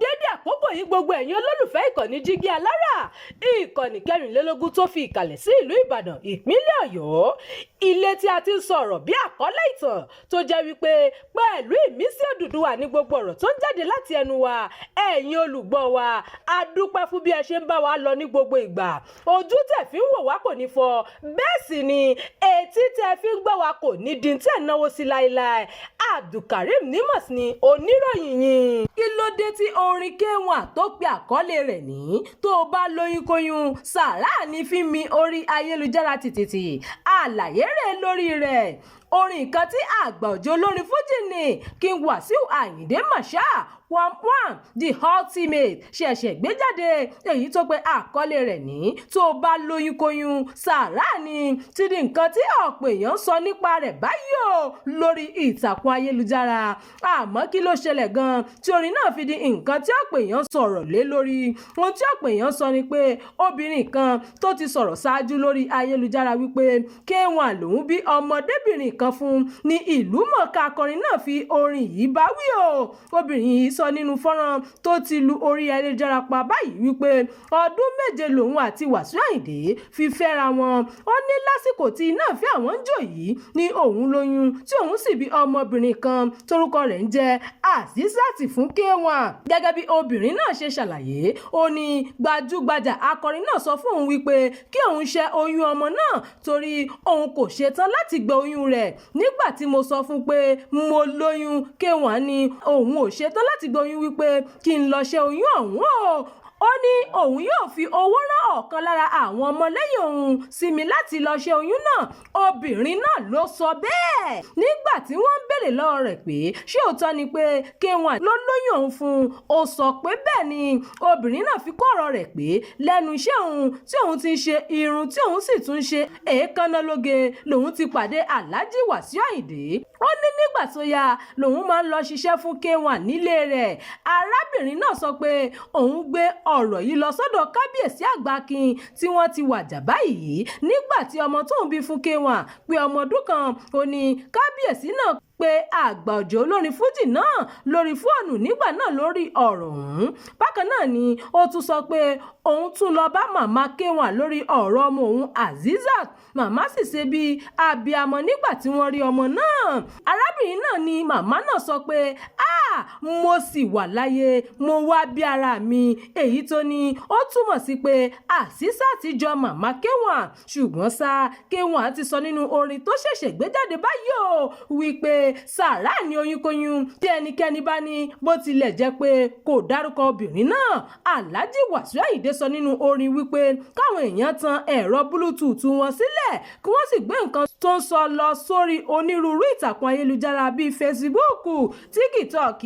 dédé àkókò yìí gbogbo ẹ̀yin olólùfẹ́ ìkànnì Jígí Alára, ìkànnì 24 tó fi ìkàlẹ̀ sí ìlú Ìbàdàn ìpínlẹ̀ Ọ̀yọ́, ilé tí a ti ń sọ̀rọ̀ bí àkọ́lé ìtàn tó jẹ́ wípé pẹ̀lú ìmísí Odùduwà ní gbogbo ọ̀rọ̀ tó ń jáde láti ẹnu wa. Ẹ̀yin olùgbọ́ wa, a dúpẹ́ fún bí ẹ ṣe ń bá wa lọ ní gbogbo ìgbà. Ojú tẹ́ fi ń wò wá kò ní fọ́, bẹ́ẹ̀ sì ni etí tẹ́ fi ń gbọ́ wa kò ní di tẹ́ náwó sí láéláé. Abdulkareem Nimas ni oníròyìn yín. Kí ló dé tí orin K1 tó pe àkọlé rẹ̀ ní tó bá lóyún kóyún sàárà ní fi mi orí ayélujára tìtì àlàyé rẹ̀ lórí rẹ̀. Orin kan tí àgbà ọ̀jọ̀ olórin fújì ní King Wasiu Ayinde Marshal one the ultimate ṣẹ̀ṣẹ̀ gbé jáde, èyí tó pe àkọlé rẹ̀ ní tó bá lóyún kóyún sàárà ni ti di nǹkan tí ọ̀pọ̀ èèyàn sọ nípa rẹ̀ báyìí o lórí ìtàkùn ayélujára. Àmọ́ kí ló ṣẹlẹ̀ gan-an tí orin náà fi di nǹkan tí ọ̀pọ̀ èèyàn sọ̀rọ̀ lé lórí? Ohun tí ọ̀pọ̀ èèyàn sọ ni pé obìnrin kan tó ti sọ̀rọ̀ ṣáájú lórí ayélujára wípé K1 lòun bí ọmọdébìnrin kan fún ní ìlú mọ̀ọ́ká akọrin náà fi orin yìí bá wí o. Obìnrin yìí sọ nínú fọ́nrán tó ti lu orí ayélujára pa báyìí wípé ọdún 7 lòun àti Wasiu Ayinde fi fẹ́ra wọn. Ó ní lásìkò tí iná ìfẹ́ àwọn ń jò yìí ní òun lóyún tí òun sì bí ọmọbìnrin kan torúkọ rẹ̀ ń jẹ́ Azizat fún K1. Gẹ́gẹ́ bí obìnrin náà ṣe ṣàlàyé, ó ní gbajúgbajà akọrin náà sọ fún òun wípé kí òun ṣẹ́ oyún ọmọ náà torí òun kò ṣetán láti gbé oyún rẹ̀. Nígbà tí mo sọ fún pé mo lóyún, K1 ní òun ò ṣetán láti gbé oyún wípé kí n lọ ṣẹ́ oyún ọ̀hún o. Ó ní òun yóò fi owó rán ọ̀kan lára àwọn ọmọlẹ́yìn òun sí mi láti lọ ṣe oyún náà. Obìnrin náà ló sọ bẹ́ẹ̀. Nígbà tí wọ́n ń béèrè lọ́wọ́ rẹ̀ pé ṣé òótọ́ ni pé K1 ló lóyún òun fún un, ó sọ pé bẹ́ẹ̀ ni. Obìnrin náà fi kún ọ̀rọ̀ rẹ̀ pé lẹ́nu iṣẹ́ òun tí òun ti ń ṣe irun tí òun sì tún ṣe èékánná lóge lòun ti pàdé Alhaji Wasiu Ayinde. Ó ní nígbà tó yá lòun máa ń lọ ṣiṣẹ́ fún K1 nílé rẹ̀. Arábìnrin náà sọ pé òun gbé ọ̀rọ̀ yìí lọ sọ́dọ̀ kábíyèsí àgbàkin tí wọ́n ti wàjà báyìí nígbà tí ọmọ tóun bí fún K1 pé ọmọ ọdún kan. Ó ní kábíyèsí náà pé àgbà ọ̀jọ̀ olórin fújì náà lórí fóònù nígbà náà lórí ọ̀rọ̀ ọ̀hún. Bákan náà ni ó tún sọ pé òun tún lọ bá màmá K1 lórí ọ̀rọ̀ ọmọ òun Azizat. Màmá sì ṣe bí abiyamọ nígbà tí wọ́n rí ọmọ náà. Arábìnrin náà ni màmá náà sọ pé mo sì wà láyé, mo wá bí ara mi. Èyí tó ní ó túmọ̀ sí pé Azizat jọ màmá K1, ṣùgbọ́n ṣá K1 ti sọ nínú orin tó ṣẹ̀ṣẹ̀ gbé jáde báyìí o wípé sàárà ní oyún kóyún tí ẹnikẹ́ni bá ní, bó tilẹ̀ jẹ́ pé kò dárúkọ obìnrin náà. Alhaji Wasiu Ayinde sọ nínú orin wípé káwọn èèyàn tan ẹ̀rọ bluetooth wọn sílẹ̀ kí wọ́n sì gbé nǹkan tó ń sọ lọ sórí onírúurú ìtàkùn ayélujára bíi Facebook, TikTok,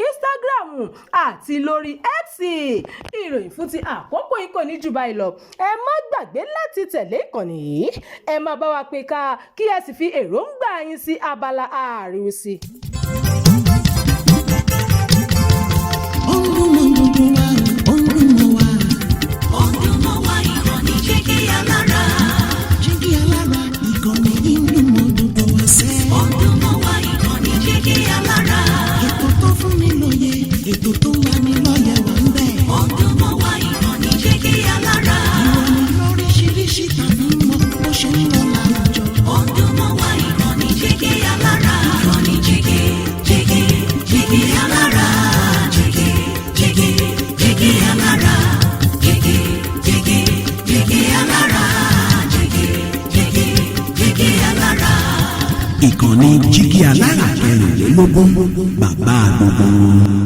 Instagram àti lórí X. Ìròyìn fún ti àkókò yìí kò ní jù báyìí lọ. Ẹ má gbàgbé láti tẹ̀lé ìkànnì yìí. Ẹ máa bá wa pè ká kí ẹ sì fi èròǹgbà yín sí abala àríwísí. Jígí Alára ìkànnì inú mọ́ gbogbo ẹsẹ̀. Ọdúnmọ́ wa ìkànnì Jígí Alára. Ètò tó fún ni lóye, ètò tó wà ní lọ́yẹ̀ wà ń bẹ̀. Ọdúnmọ́ wa ìkànnì Jígí Alára. Ìròyìn lóríṣiríṣi tàbí mọ́ bó ṣe ń lọ láwùjọ. Ọdúnmọ́ wa ìkànnì Jígí Alára. Ìkànnì Jígí Alára. Jígí Alára. Ìkànnì Jígí Alára 24 bàbá gbogbo.